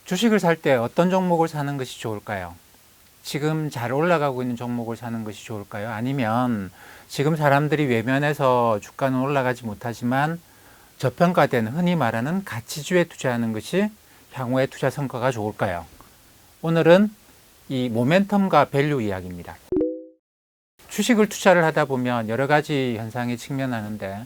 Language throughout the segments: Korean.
주식을 살 때 어떤 종목을 사는 것이 좋을까요? 지금 잘 올라가고 있는 종목을 사는 것이 좋을까요? 아니면 지금 사람들이 외면해서 주가는 올라가지 못하지만 저평가된 흔히 말하는 가치주에 투자하는 것이 향후의 투자 성과가 좋을까요? 오늘은 이 모멘텀과 밸류 이야기입니다. 주식을 투자를 하다 보면 여러 가지 현상에 직면하는데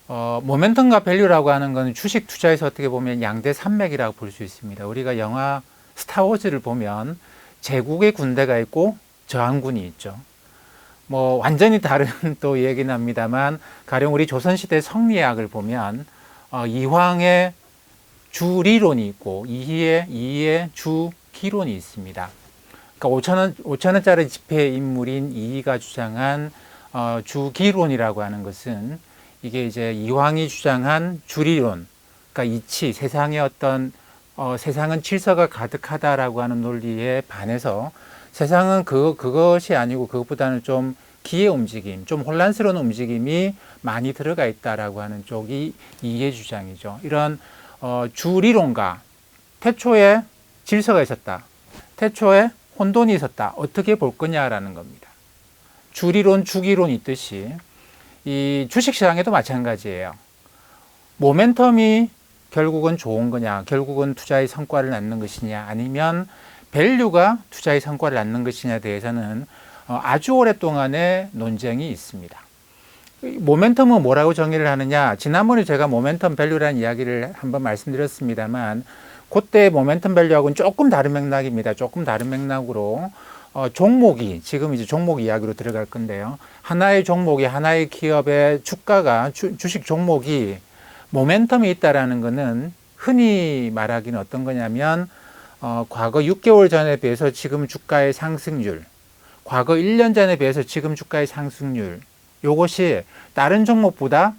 모멘텀과 밸류라고 하는 건 주식 투자에서 어떻게 보면 양대 산맥이라고 볼 수 있습니다. 우리가 영화 스타워즈를 보면 제국의 군대가 있고 저항군이 있죠. 뭐 완전히 다른 또 얘기는 합니다만 가령 우리 조선시대 성리학을 보면 이황의 주리론이 있고 이희의 주기론이 있습니다. 그러니까 5천원짜리 지폐 인물인 이희가 주장한 주기론이라고 하는 것은 이게 이제 이황이 주장한 주리론, 그러니까 이치, 세상의 어떤 세상은 질서가 가득하다라고 하는 논리에 반해서 세상은 그것이 아니고 그것보다는 좀 기의 움직임, 좀 혼란스러운 움직임이 많이 들어가 있다라고 하는 쪽이 이해 주장이죠. 이런 주리론과 태초에 질서가 있었다, 태초에 혼돈이 있었다, 어떻게 볼 거냐라는 겁니다. 주리론, 주기론 있듯이 이 주식시장에도 마찬가지예요. 모멘텀이 결국은 좋은 거냐, 결국은 투자의 성과를 낳는 것이냐, 아니면 밸류가 투자의 성과를 낳는 것이냐에 대해서는 아주 오랫동안의 논쟁이 있습니다. 모멘텀은 뭐라고 정의를 하느냐, 지난번에 제가 모멘텀 밸류라는 이야기를 한번 말씀드렸습니다만 그때 모멘텀 밸류하고는 조금 다른 맥락입니다. 조금 다른 맥락으로 종목이, 지금 이제 종목 이야기로 들어갈 건데요. 하나의 종목이, 하나의 기업의 주가가, 주식 종목이 모멘텀이 있다라는 것은 흔히 말하기는 어떤 거냐면 과거 6개월 전에 비해서 지금 주가의 상승률, 과거 1년 전에 비해서 지금 주가의 상승률, 이것이 다른 종목보다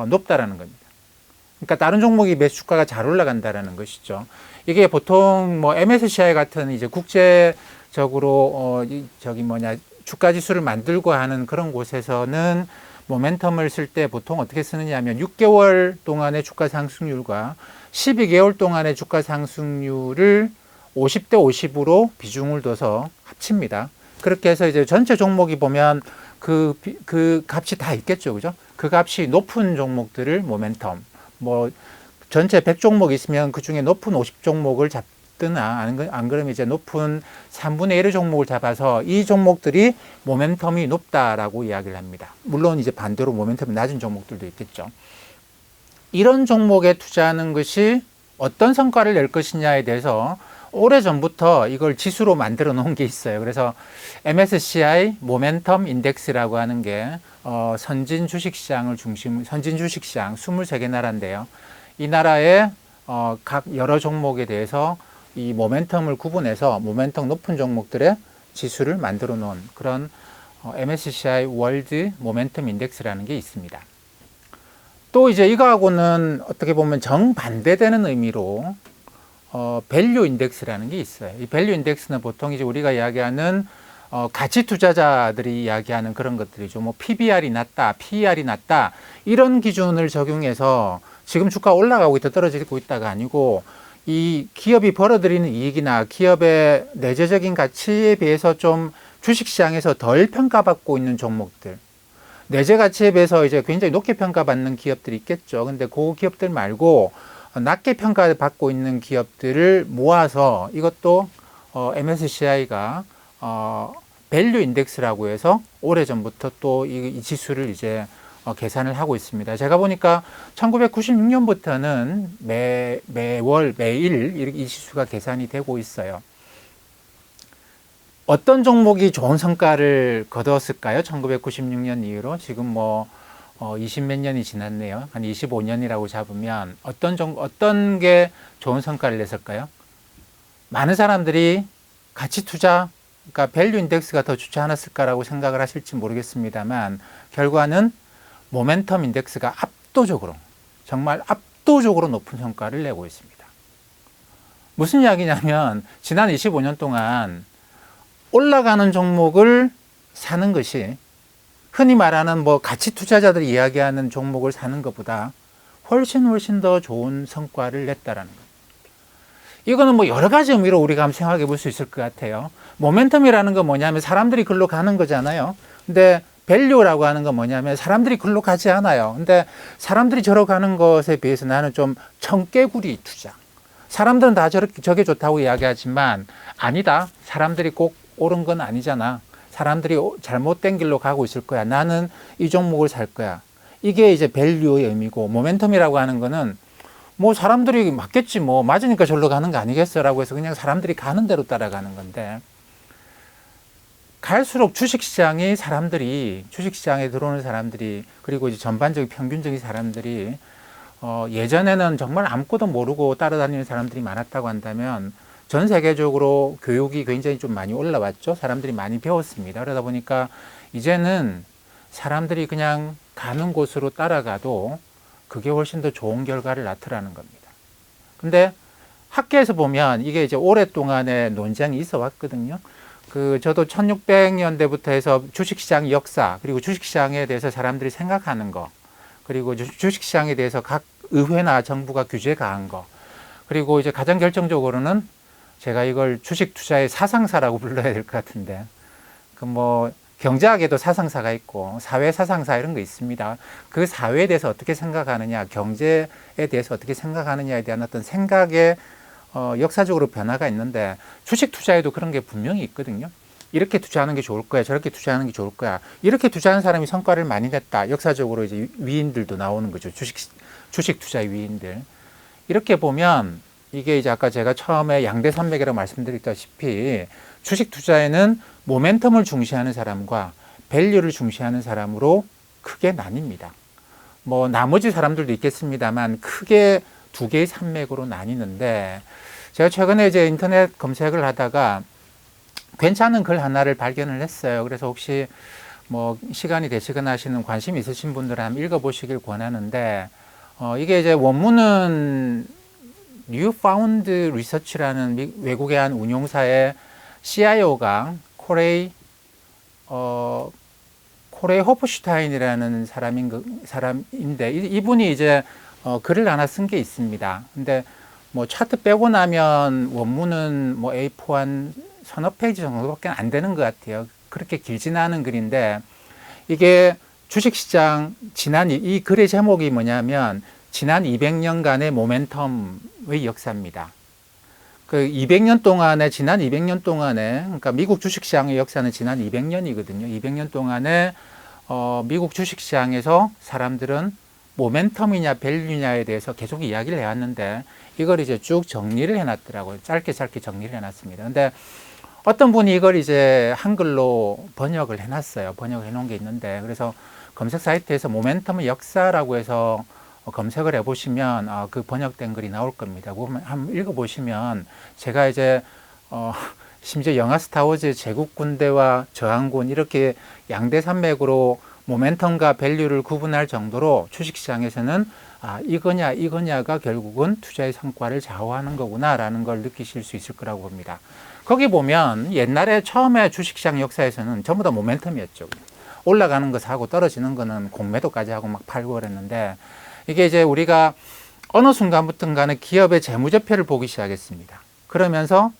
높다라는 겁니다. 그러니까 다른 종목이 매수 주가가 잘 올라간다라는 것이죠. 이게 보통 뭐 MSCI 같은 이제 국제적으로 주가 지수를 만들고 하는 그런 곳에서는 모멘텀을 쓸 때 보통 어떻게 쓰느냐 하면 6개월 동안의 주가 상승률과 12개월 동안의 주가 상승률을 50대 50으로 비중을 둬서 합칩니다. 그렇게 해서 이제 전체 종목이 보면 그 값이 다 있겠죠. 그죠? 그 값이 높은 종목들을 모멘텀, 뭐 전체 100종목 있으면 그 중에 높은 50종목을 잡거나 안 그러면 이제 높은 3분의 1의 종목을 잡아서 이 종목들이 모멘텀이 높다라고 이야기를 합니다. 물론 이제 반대로 모멘텀이 낮은 종목들도 있겠죠. 이런 종목에 투자하는 것이 어떤 성과를 낼 것이냐에 대해서 오래전부터 이걸 지수로 만들어 놓은 게 있어요. 그래서 MSCI 모멘텀 인덱스라고 하는 게 선진 주식시장 23개 나라인데요. 이 나라의 각 여러 종목에 대해서 이 모멘텀을 구분해서 모멘텀 높은 종목들의 지수를 만들어 놓은 그런 MSCI 월드 모멘텀 인덱스라는 게 있습니다. 또 이제 이거하고는 어떻게 보면 정반대되는 의미로 밸류 인덱스라는 게 있어요. 이 밸류 인덱스는 보통 이제 우리가 이야기하는 가치 투자자들이 이야기하는 그런 것들이죠. 뭐 PBR이 낮다, PER이 낮다, 이런 기준을 적용해서 지금 주가 올라가고 있다, 떨어지고 있다가 아니고 이 기업이 벌어들이는 이익이나 기업의 내재적인 가치에 비해서 좀 주식시장에서 덜 평가받고 있는 종목들, 내재 가치에 비해서 이제 굉장히 높게 평가받는 기업들이 있겠죠. 근데 그 기업들 말고 낮게 평가받고 있는 기업들을 모아서 이것도 MSCI가 밸류 인덱스라고 해서 오래전부터 또 이 지수를 이제 계산을 하고 있습니다. 제가 보니까 1996년부터는 매월, 매일 이 지수가 계산이 되고 있어요. 어떤 종목이 좋은 성과를 거두었을까요? 1996년 이후로 지금 뭐 20몇 년이 지났네요. 한 25년이라고 잡으면 어떤 게 좋은 성과를 냈을까요? 많은 사람들이 가치 투자, 그러니까 밸류 인덱스가 더 좋지 않았을까라고 생각을 하실지 모르겠습니다만 결과는 모멘텀 인덱스가 압도적으로, 정말 압도적으로 높은 성과를 내고 있습니다. 무슨 이야기냐면 지난 25년 동안 올라가는 종목을 사는 것이 흔히 말하는 뭐 가치 투자자들이 이야기하는 종목을 사는 것보다 훨씬 더 좋은 성과를 냈다라는 겁니다. 이거는 뭐 여러 가지 의미로 우리가 한번 생각해 볼 수 있을 것 같아요. 모멘텀이라는 건 뭐냐면 사람들이 글로 가는 거잖아요. 근데 밸류라고 하는 건 뭐냐면 사람들이 글로 가지 않아요. 근데 사람들이 저러 가는 것에 비해서 나는 좀 청개구리 투자. 사람들은 다 저게 좋다고 이야기하지만 아니다. 사람들이 꼭 옳은 건 아니잖아. 사람들이 잘못된 길로 가고 있을 거야. 나는 이 종목을 살 거야. 이게 이제 밸류의 의미고, 모멘텀이라고 하는 거는 뭐 사람들이 맞겠지, 뭐 맞으니까 절로 가는 거 아니겠어라고 해서 그냥 사람들이 가는 대로 따라가는 건데, 갈수록 주식시장이 사람들이, 주식시장에 들어오는 사람들이, 그리고 이제 전반적인 평균적인 사람들이 예전에는 정말 아무것도 모르고 따라다니는 사람들이 많았다고 한다면 전 세계적으로 교육이 굉장히 좀 많이 올라왔죠. 사람들이 많이 배웠습니다. 그러다 보니까 이제는 사람들이 그냥 가는 곳으로 따라가도 그게 훨씬 더 좋은 결과를 낳더라는 겁니다. 근데 학계에서 보면 이게 이제 오랫동안의 논쟁이 있어 왔거든요. 저도 1600년대부터 해서 주식시장 역사, 그리고 주식시장에 대해서 사람들이 생각하는 거, 그리고 주식시장에 대해서 각 의회나 정부가 규제 가한 거, 그리고 이제 가장 결정적으로는 제가 이걸 주식 투자의 사상사라고 불러야 될 것 같은데, 경제학에도 사상사가 있고 사회 사상사 이런 거 있습니다. 그 사회에 대해서 어떻게 생각하느냐, 경제에 대해서 어떻게 생각하느냐에 대한 어떤 생각의 역사적으로 변화가 있는데, 주식 투자에도 그런 게 분명히 있거든요. 이렇게 투자하는 게 좋을 거야, 저렇게 투자하는 게 좋을 거야. 이렇게 투자하는 사람이 성과를 많이 냈다. 역사적으로 이제 위인들도 나오는 거죠. 주식 투자의 위인들. 이렇게 보면 이게 이제 아까 제가 처음에 양대 산맥이라고 말씀드렸다시피 주식 투자에는 모멘텀을 중시하는 사람과 밸류를 중시하는 사람으로 크게 나뉩니다. 뭐 나머지 사람들도 있겠습니다만 크게 두 개의 산맥으로 나뉘는데, 제가 최근에 이제 인터넷 검색을 하다가 괜찮은 글 하나를 발견을 했어요. 그래서 혹시 뭐 시간이 되시거나 하시는 관심 있으신 분들은 한번 읽어보시길 권하는데, 이게 이제 원문은 Newfound Research라는 외국의 한 운용사의 CIO가 코레이 호프슈타인이라는 사람인데, 이분이 이제 글을 하나 쓴 게 있습니다. 근데 뭐 차트 빼고 나면 원문은 뭐 A4 한 서너 페이지 정도밖에 안 되는 것 같아요. 그렇게 길진 않은 글인데, 이게 주식시장 이 글의 제목이 뭐냐면 지난 200년간의 모멘텀의 역사입니다. 지난 200년 동안에, 그러니까 미국 주식시장의 역사는 지난 200년이거든요. 200년 동안에 미국 주식시장에서 사람들은 모멘텀이냐 밸류냐에 대해서 계속 이야기를 해왔는데, 이걸 이제 쭉 정리를 해놨더라고요. 짧게 정리를 해놨습니다. 근데 어떤 분이 이걸 이제 한글로 번역을 해놨어요. 번역을 해놓은 게 있는데, 그래서 검색 사이트에서 모멘텀의 역사라고 해서 검색을 해보시면 그 번역된 글이 나올 겁니다. 한번 읽어보시면, 제가 이제 심지어 영화 스타워즈 제국군대와 저항군 이렇게 양대 산맥으로 모멘텀과 밸류를 구분할 정도로 주식시장에서는 이거냐가 결국은 투자의 성과를 좌우하는 거구나라는 걸 느끼실 수 있을 거라고 봅니다. 거기 보면 옛날에 처음에 주식시장 역사에서는 전부 다 모멘텀이었죠. 올라가는 거 사고 떨어지는 거는 공매도까지 하고 막 팔고 그랬는데, 이게 이제 우리가 어느 순간부터인가는 기업의 재무제표를 보기 시작했습니다. 그러면서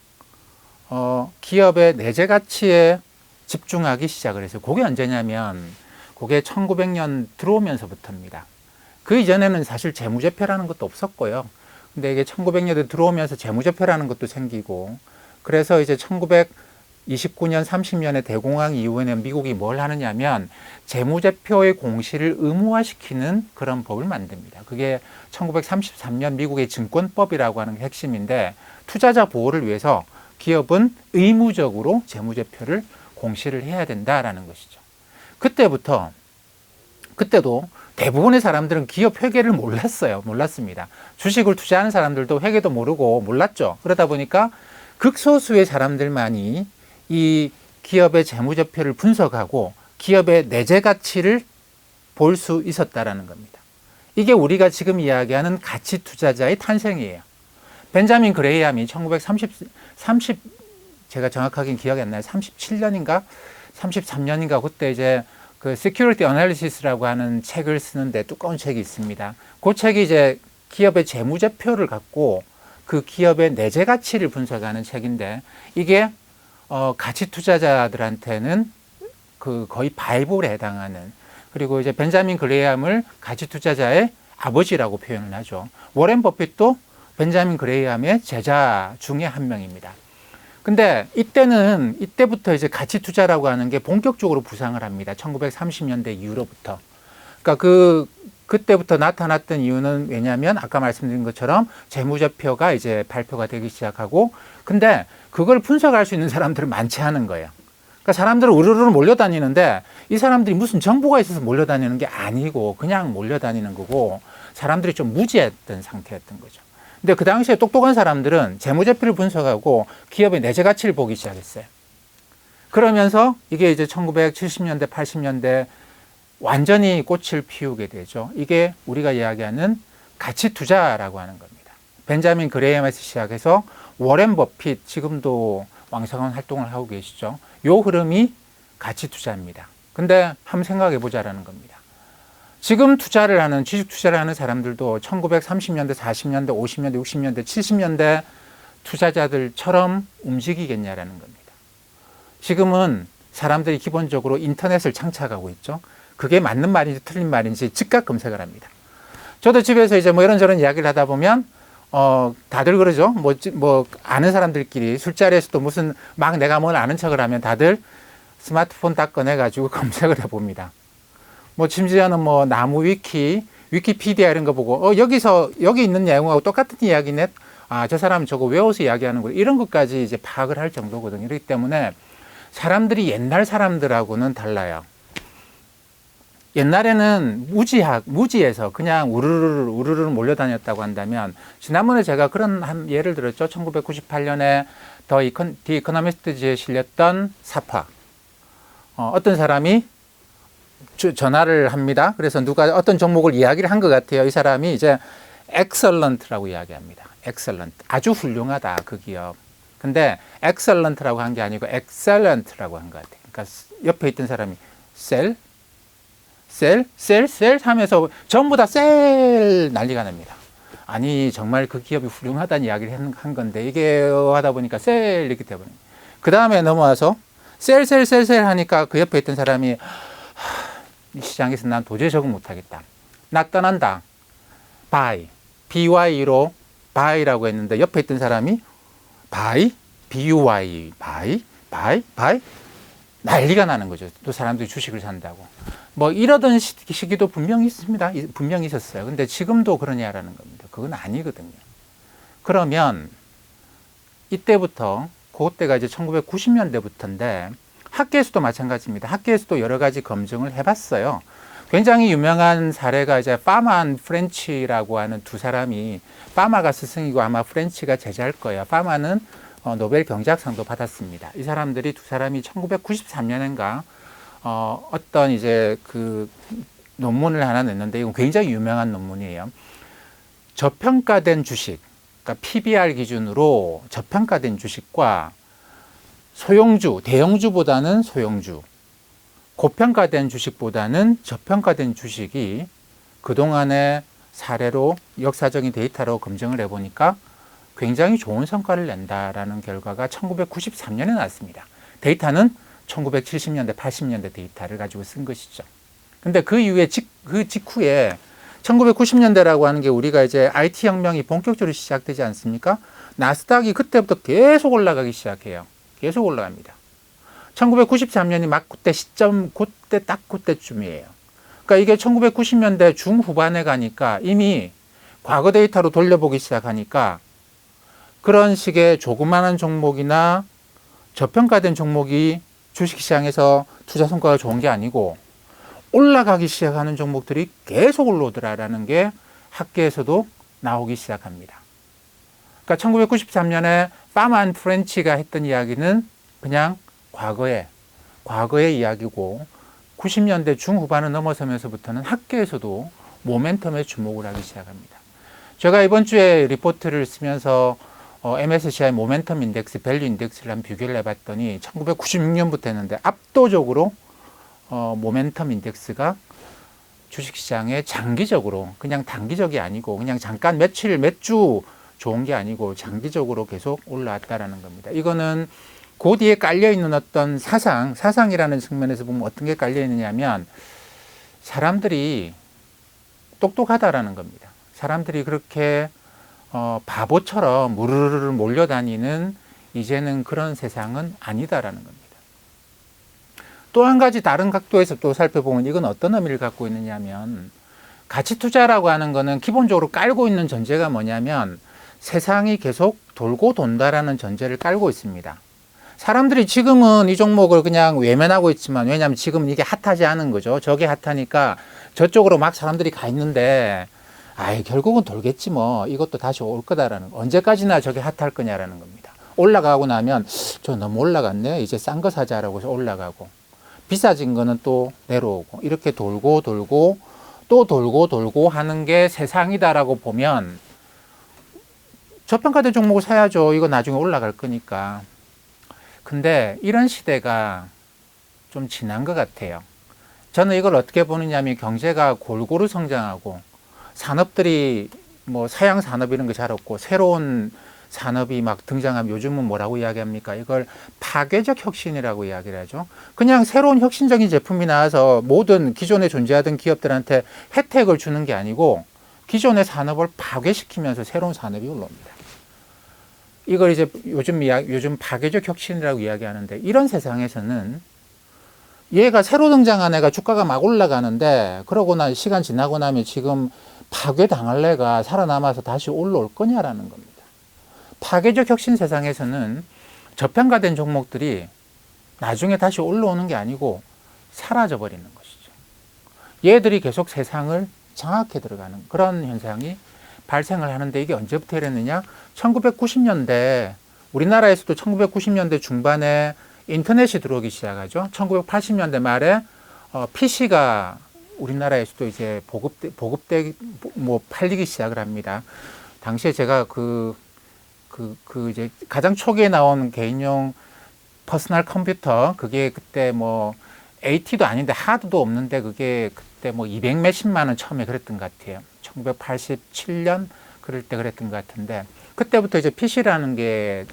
기업의 내재 가치에 집중하기 시작을 했어요. 그게 언제냐면 그게 1900년 들어오면서부터입니다. 그 이전에는 사실 재무제표라는 것도 없었고요. 근데 이게 1900년대 들어오면서 재무제표라는 것도 생기고, 그래서 이제 1929년, 30년에 대공황 이후에는 미국이 뭘 하느냐면 재무제표의 공시를 의무화시키는 그런 법을 만듭니다. 그게 1933년 미국의 증권법이라고 하는 게 핵심인데, 투자자 보호를 위해서 기업은 의무적으로 재무제표를 공시를 해야 된다라는 것이죠. 그때도 대부분의 사람들은 기업 회계를 몰랐습니다. 주식을 투자하는 사람들도 회계도 모르고 몰랐죠. 그러다 보니까 극소수의 사람들만이 이 기업의 재무제표를 분석하고 기업의 내재 가치를 볼 수 있었다라는 겁니다. 이게 우리가 지금 이야기하는 가치 투자자의 탄생이에요. 벤자민 그레이엄이 제가 정확하게 기억이 안 나요. 37년인가 33년인가 그때 이제 그 Security Analysis라고 하는 책을 쓰는데, 두꺼운 책이 있습니다. 그 책이 이제 기업의 재무제표를 갖고 그 기업의 내재 가치를 분석하는 책인데 이게 가치 투자자들한테는 그 거의 바이블에 해당하는, 그리고 이제 벤자민 그레이엄을 가치 투자자의 아버지라고 표현을 하죠. 워렌 버핏도 벤자민 그레이엄의 제자 중에 한 명입니다. 근데 이때부터 이제 가치 투자라고 하는 게 본격적으로 부상을 합니다. 1930년대 이후로부터. 그러니까 그때부터 나타났던 이유는 왜냐하면 아까 말씀드린 것처럼 재무제표가 이제 발표가 되기 시작하고, 근데 그걸 분석할 수 있는 사람들은 많지 않은 거예요. 그러니까 사람들은 우르르 몰려다니는데 이 사람들이 무슨 정보가 있어서 몰려다니는 게 아니고 그냥 몰려다니는 거고, 사람들이 좀 무지했던 상태였던 거죠. 근데 그 당시에 똑똑한 사람들은 재무제표를 분석하고 기업의 내재 가치를 보기 시작했어요. 그러면서 이게 이제 1970년대, 80년대 완전히 꽃을 피우게 되죠. 이게 우리가 이야기하는 가치 투자라고 하는 겁니다. 벤자민 그레이엄에서 시작해서 워렌 버핏, 지금도 왕성한 활동을 하고 계시죠. 요 흐름이 가치 투자입니다. 근데 한번 생각해 보자라는 겁니다. 지금 투자를 하는, 주식 투자를 하는 사람들도 1930년대, 40년대, 50년대, 60년대, 70년대 투자자들처럼 움직이겠냐라는 겁니다. 지금은 사람들이 기본적으로 인터넷을 창작하고 있죠. 그게 맞는 말인지 틀린 말인지 즉각 검색을 합니다. 저도 집에서 이제 뭐 이런저런 이야기를 하다 보면 다들 그러죠. 뭐 아는 사람들끼리 술자리에서도 무슨 막 내가 뭘 아는 척을 하면 다들 스마트폰 딱 꺼내가지고 검색을 해봅니다. 뭐 심지어는 뭐 나무 위키피디아 이런 거 보고 여기 있는 내용하고 똑같은 이야기네. 아, 저 사람은 저거 외워서 이야기하는 거, 이런 것까지 이제 파악을 할 정도거든요. 그렇기 때문에 사람들이 옛날 사람들하고는 달라요. 옛날에는 무지해서 그냥 우르르 몰려다녔다고 한다면, 지난번에 제가 그런 한 예를 들었죠. 1998년에 디 이코노미스트지에 실렸던 사파. 어떤 사람이 전화를 합니다. 그래서 누가 어떤 종목을 이야기를 한 것 같아요. 이 사람이 이제 excellent라고 이야기합니다. excellent. 아주 훌륭하다, 그 기업. 근데 excellent라고 한 게 아니고 excellent라고 한 것 같아요. 그러니까 옆에 있던 사람이 셀 하면서 전부 다 셀 난리가 납니다. 아니, 정말 그 기업이 훌륭하다는 이야기를 한 건데 이게 하다 보니까 셀 이렇게 돼버려요. 그 다음에 넘어와서 셀 하니까 그 옆에 있던 사람이 이 시장에서 난 도저히 적응 못하겠다. 나 떠난다. BY로 buy라고 했는데 옆에 있던 사람이 BUY, buy, 난리가 나는 거죠. 또 사람들이 주식을 산다고. 뭐 이러던 시기도 분명히 있습니다. 분명히 있었어요. 근데 지금도 그러냐라는 겁니다. 그건 아니거든요. 그러면 이때부터, 그때가 이제 1990년대부터인데 학계에서도 마찬가지입니다. 학계에서도 여러 가지 검증을 해봤어요. 굉장히 유명한 사례가 이제 파마 프렌치라고 하는 두 사람이, 파마가 스승이고 아마 프렌치가 제자일 거예요. 파마는 노벨 경제학상도 받았습니다. 이 사람들이 두 사람이 1993년인가 어떤 이제 그 논문을 하나 냈는데, 이건 굉장히 유명한 논문이에요. 저평가된 주식, 그러니까 PBR 기준으로 저평가된 주식과 소형주, 대형주보다는 소형주, 고평가된 주식보다는 저평가된 주식이 그동안의 사례로, 역사적인 데이터로 검증을 해보니까 굉장히 좋은 성과를 낸다라는 결과가 1993년에 나왔습니다. 데이터는 1970년대, 80년대 데이터를 가지고 쓴 것이죠. 근데 그 이후에, 그 직후에 1990년대라고 하는 게 우리가 이제 IT 혁명이 본격적으로 시작되지 않습니까? 나스닥이 그때부터 계속 올라가기 시작해요. 계속 올라갑니다. 1993년이 막 그때 시점, 그때쯤이에요. 그러니까 이게 1990년대 중후반에 가니까 이미 과거 데이터로 돌려보기 시작하니까 그런 식의 조그마한 종목이나 저평가된 종목이 주식시장에서 투자 성과가 좋은 게 아니고 올라가기 시작하는 종목들이 계속 올라오더라라는 게 학계에서도 나오기 시작합니다. 그러니까 1993년에 파마 프렌치가 했던 이야기는 그냥 과거의 이야기고, 90년대 중후반을 넘어서면서부터는 학계에서도 모멘텀에 주목을 하기 시작합니다. 제가 이번 주에 리포트를 쓰면서 MSCI 모멘텀 인덱스, 밸류 인덱스를 한번 비교를 해봤더니 1996년부터 했는데 압도적으로 모멘텀 인덱스가 주식시장에 장기적으로, 그냥 단기적이 아니고 그냥 잠깐 며칠, 몇 주 좋은 게 아니고 장기적으로 계속 올라왔다라는 겁니다. 이거는 그 뒤에 깔려 있는 어떤 사상이라는 측면에서 보면 어떤 게 깔려 있느냐면 사람들이 똑똑하다라는 겁니다. 사람들이 그렇게 바보처럼 무르르 몰려다니는 이제는 그런 세상은 아니다라는 겁니다. 또 한 가지 다른 각도에서 또 살펴보면 이건 어떤 의미를 갖고 있느냐면 가치 투자라고 하는 거는 기본적으로 깔고 있는 전제가 뭐냐면 세상이 계속 돌고 돈다라는 전제를 깔고 있습니다. 사람들이 지금은 이 종목을 그냥 외면하고 있지만 왜냐하면 지금은 이게 핫하지 않은 거죠. 저게 핫하니까 저쪽으로 막 사람들이 가 있는데 결국은 돌겠지 뭐 이것도 다시 올 거다라는 거. 언제까지나 저게 핫할 거냐라는 겁니다. 올라가고 나면 저 너무 올라갔네 이제 싼 거 사자라고 해서 올라가고 비싸진 거는 또 내려오고 이렇게 돌고 또 돌고 하는 게 세상이다라고 보면 저평가된 종목을 사야죠. 이거 나중에 올라갈 거니까. 근데 이런 시대가 좀 지난 것 같아요. 저는 이걸 어떻게 보느냐면 경제가 골고루 성장하고 산업들이 뭐 사양 산업 이런 게 잘 없고 새로운 산업이 막 등장하면 요즘은 뭐라고 이야기합니까? 이걸 파괴적 혁신이라고 이야기를 하죠. 그냥 새로운 혁신적인 제품이 나와서 모든 기존에 존재하던 기업들한테 혜택을 주는 게 아니고 기존의 산업을 파괴시키면서 새로운 산업이 올라옵니다. 이걸 이제 요즘 파괴적 혁신이라고 이야기하는데 이런 세상에서는 얘가 새로 등장한 애가 주가가 막 올라가는데 그러고 나 시간 지나고 나면 지금 파괴당할 애가 살아남아서 다시 올라올 거냐라는 겁니다. 파괴적 혁신 세상에서는 저평가된 종목들이 나중에 다시 올라오는 게 아니고 사라져 버리는 것이죠. 얘들이 계속 세상을 장악해 들어가는 그런 현상이 발생을 하는데 이게 언제부터 이랬느냐? 1990년대 우리나라에서도 1990년대 중반에 인터넷이 들어오기 시작하죠. 1980년대 말에 PC가 우리나라에서도 이제 팔리기 시작을 합니다. 당시에 제가 이제 가장 초기에 나온 개인용 퍼스널 컴퓨터 그게 그때 뭐 AT도 아닌데 하드도 없는데 그게 그때 뭐 200 몇십만 원 처음에 그랬던 것 같아요. 1987년 그럴 때 그랬던 것 같은데 그때부터 이제 PC라는 게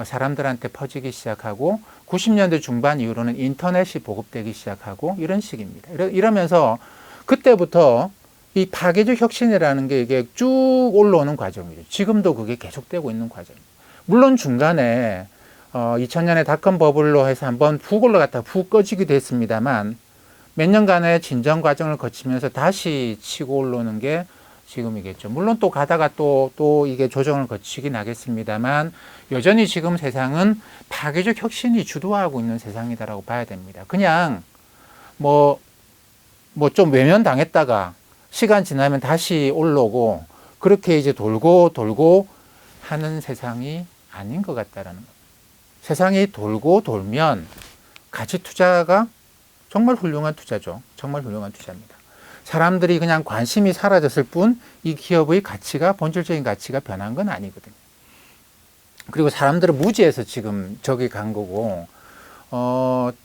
사람들한테 퍼지기 시작하고 90년대 중반 이후로는 인터넷이 보급되기 시작하고 이런 식입니다. 이러면서 그때부터 이 파괴적 혁신이라는 게 이게 쭉 올라오는 과정이죠. 지금도 그게 계속되고 있는 과정입니다. 물론 중간에 2000년에 닷컴 버블로 해서 한번 훅 올라갔다가 훅 꺼지기도 했습니다만 몇 년간의 진정 과정을 거치면서 다시 치고 올라오는 게 지금이겠죠. 물론 또 가다가 또 이게 조정을 거치긴 하겠습니다만 여전히 지금 세상은 파괴적 혁신이 주도하고 있는 세상이다라고 봐야 됩니다. 그냥 뭐 좀 외면당했다가 시간 지나면 다시 올라오고 그렇게 이제 돌고 하는 세상이 아닌 것 같다라는 겁니다. 세상이 돌고 돌면 가치 투자가 정말 훌륭한 투자죠. 정말 훌륭한 투자입니다. 사람들이 그냥 관심이 사라졌을 뿐 이 기업의 가치가 본질적인 가치가 변한 건 아니거든요. 그리고 사람들은 무지해서 지금 저기 간 거고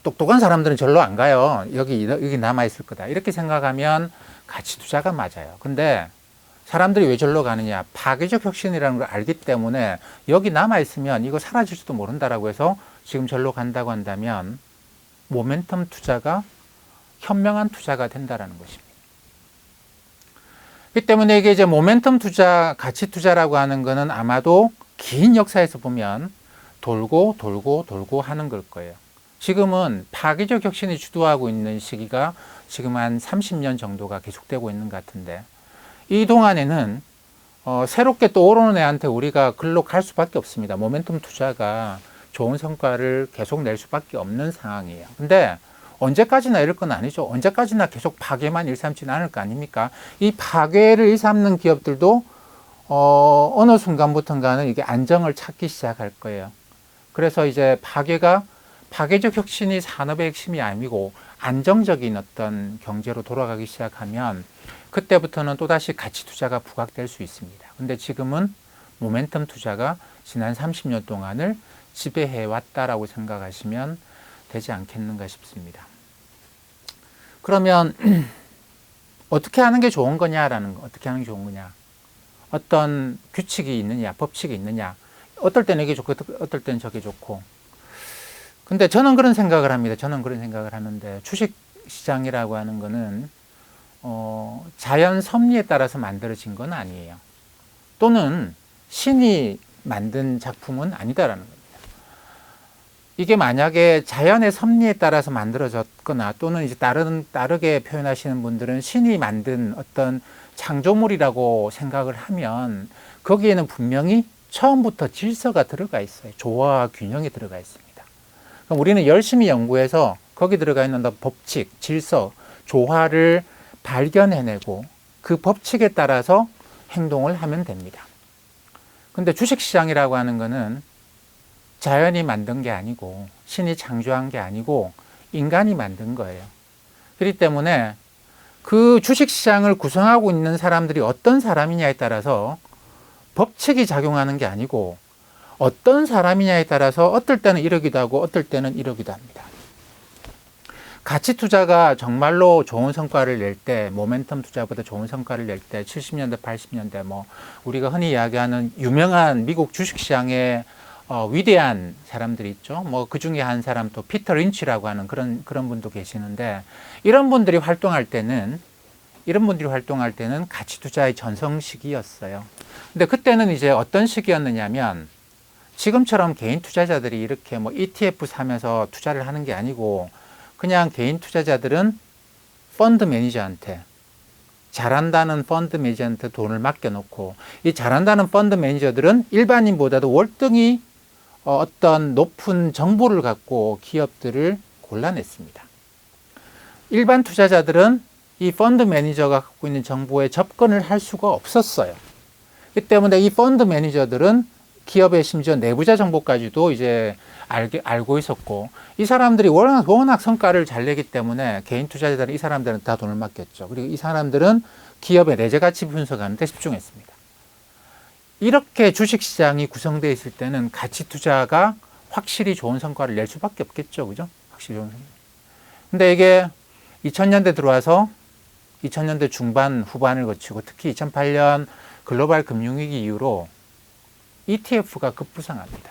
똑똑한 사람들은 절로 안 가요. 여기 남아 있을 거다. 이렇게 생각하면 가치 투자가 맞아요. 근데 사람들이 왜 절로 가느냐? 파괴적 혁신이라는 걸 알기 때문에 여기 남아 있으면 이거 사라질지도 모른다라고 해서 지금 절로 간다고 한다면 모멘텀 투자가 현명한 투자가 된다라는 것입니다. 그 때문에 이게 이제 모멘텀 투자, 가치 투자라고 하는 거는 아마도 긴 역사에서 보면 돌고 하는 걸 거예요. 지금은 파괴적 혁신이 주도하고 있는 시기가 지금 한 30년 정도가 계속되고 있는 것 같은데 이 동안에는 새롭게 또 오르는 애한테 우리가 글로 갈 수밖에 없습니다. 모멘텀 투자가 좋은 성과를 계속 낼 수밖에 없는 상황이에요. 근데 언제까지나 이럴 건 아니죠. 언제까지나 계속 파괴만 일삼지는 않을 거 아닙니까? 이 파괴를 일삼는 기업들도 어느 순간부터인가는 이게 안정을 찾기 시작할 거예요. 그래서 이제 파괴적 혁신이 산업의 핵심이 아니고 안정적인 어떤 경제로 돌아가기 시작하면 그때부터는 또다시 가치 투자가 부각될 수 있습니다. 근데 지금은 모멘텀 투자가 지난 30년 동안을 지배해 왔다라고 생각하시면 되지 않겠는가 싶습니다. 그러면 어떻게 하는 게 좋은 거냐라는 거, 어떻게 하는 게 좋은 거냐? 어떤 규칙이 있느냐, 법칙이 있느냐. 어떨 때는 이게 좋고, 어떨 때는 저게 좋고. 근데 저는 그런 생각을 합니다. 저는 그런 생각을 하는데, 주식 시장이라고 하는 거는, 자연 섭리에 따라서 만들어진 건 아니에요. 또는 신이 만든 작품은 아니다라는 겁니다. 이게 만약에 자연의 섭리에 따라서 만들어졌거나 또는 이제 다르게 표현하시는 분들은 신이 만든 어떤 창조물이라고 생각을 하면 거기에는 분명히 처음부터 질서가 들어가 있어요. 조화와 균형이 들어가 있습니다. 그럼 우리는 열심히 연구해서 거기 들어가 있는 법칙, 질서, 조화를 발견해내고 그 법칙에 따라서 행동을 하면 됩니다. 근데 주식시장이라고 하는 거는 자연이 만든 게 아니고 신이 창조한 게 아니고 인간이 만든 거예요. 그렇기 때문에 그 주식시장을 구성하고 있는 사람들이 어떤 사람이냐에 따라서 법칙이 작용하는 게 아니고 어떤 사람이냐에 따라서 어떨 때는 이러기도 하고 어떨 때는 이러기도 합니다. 가치 투자가 정말로 좋은 성과를 낼 때, 모멘텀 투자보다 좋은 성과를 낼 때, 70년대, 80년대, 우리가 흔히 이야기하는 유명한 미국 주식시장의 위대한 사람들이 있죠. 그 중에 한 사람 또 피터 린치라고 하는 그런 분도 계시는데, 이런 분들이 활동할 때는 가치 투자의 전성 시기였어요. 근데 그때는 이제 어떤 시기였느냐면, 지금처럼 개인 투자자들이 이렇게 ETF 사면서 투자를 하는 게 아니고, 그냥 개인 투자자들은 펀드 매니저한테, 잘한다는 펀드 매니저한테 돈을 맡겨놓고, 이 잘한다는 펀드 매니저들은 일반인보다도 월등히 어떤 높은 정보를 갖고 기업들을 골라냈습니다. 일반 투자자들은 이 펀드 매니저가 갖고 있는 정보에 접근을 할 수가 없었어요. 그 때문에 이 펀드 매니저들은 기업의 심지어 내부자 정보까지도 이제 알고 있었고, 이 사람들이 워낙 성과를 잘 내기 때문에 개인 투자자들은 이 사람들은 다 돈을 맡겼죠. 그리고 이 사람들은 기업의 내재 가치 분석하는 데 집중했습니다. 이렇게 주식시장이 구성되어 있을 때는 가치 투자가 확실히 좋은 성과를 낼 수밖에 없겠죠. 그죠? 확실히 좋은 성과. 근데 이게 2000년대 들어와서 2000년대 중반, 후반을 거치고 특히 2008년 글로벌 금융위기 이후로 ETF가 급부상합니다.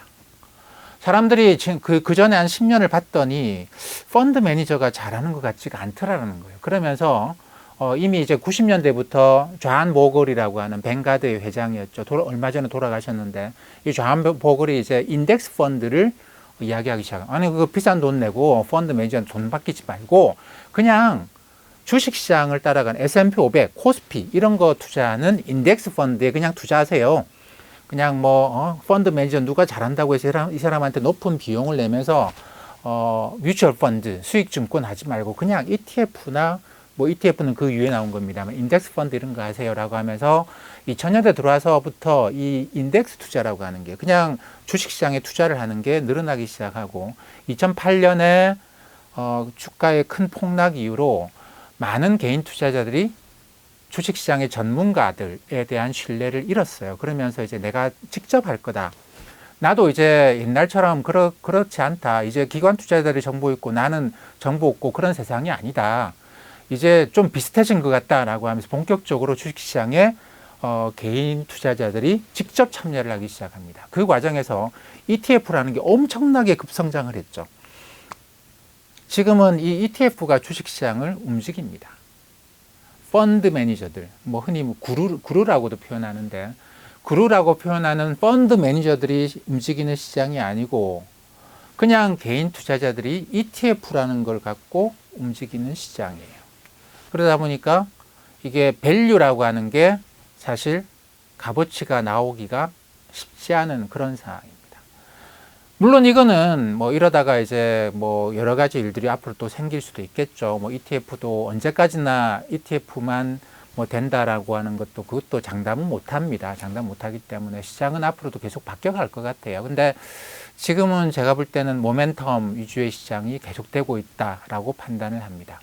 사람들이 지금 그 전에 한 10년을 봤더니 펀드 매니저가 잘하는 것 같지가 않더라는 거예요. 그러면서 이미 이제 90년대부터 존 보글이라고 하는 뱅가드의 회장이었죠. 얼마 전에 돌아가셨는데 이 존 보글이 이제 인덱스 펀드를 이야기하기 시작합니다. 아니 그 비싼 돈 내고 펀드 매니저한테 돈 맡기지 말고 그냥 주식시장을 따라간 S&P 500, 코스피 이런 거 투자하는 인덱스 펀드에 그냥 투자하세요. 그냥 펀드 매니저 누가 잘한다고 해서 이 사람한테 높은 비용을 내면서 뮤추얼 펀드, 수익 증권 하지 말고 그냥 ETF나 ETF는 그 위에 나온 겁니다만 인덱스 펀드 이런 거 하세요라고 하면서 2000년대 들어와서부터 이 인덱스 투자라고 하는 게 그냥 주식시장에 투자를 하는 게 늘어나기 시작하고 2008년에 주가의 큰 폭락 이후로 많은 개인 투자자들이 주식시장의 전문가들에 대한 신뢰를 잃었어요. 그러면서 이제 내가 직접 할 거다. 나도 이제 옛날처럼 그렇지 않다. 이제 기관 투자자들이 정보 있고 나는 정보 없고 그런 세상이 아니다. 이제 좀 비슷해진 것 같다라고 하면서 본격적으로 주식시장에 개인 투자자들이 직접 참여를 하기 시작합니다. 그 과정에서 ETF라는 게 엄청나게 급성장을 했죠. 지금은 이 ETF가 주식시장을 움직입니다. 펀드 매니저들, 흔히 구루라고도 표현하는데, 구루라고 표현하는 펀드 매니저들이 움직이는 시장이 아니고, 그냥 개인 투자자들이 ETF라는 걸 갖고 움직이는 시장이에요. 그러다 보니까 이게 밸류라고 하는 게 사실 값어치가 나오기가 쉽지 않은 그런 상황입니다. 물론 이거는 이러다가 이제 여러 가지 일들이 앞으로 또 생길 수도 있겠죠. ETF도 언제까지나 ETF만 된다라고 하는 그것도 장담은 못 합니다. 장담 못 하기 때문에 시장은 앞으로도 계속 바뀌어갈 것 같아요. 근데 지금은 제가 볼 때는 모멘텀 위주의 시장이 계속되고 있다라고 판단을 합니다.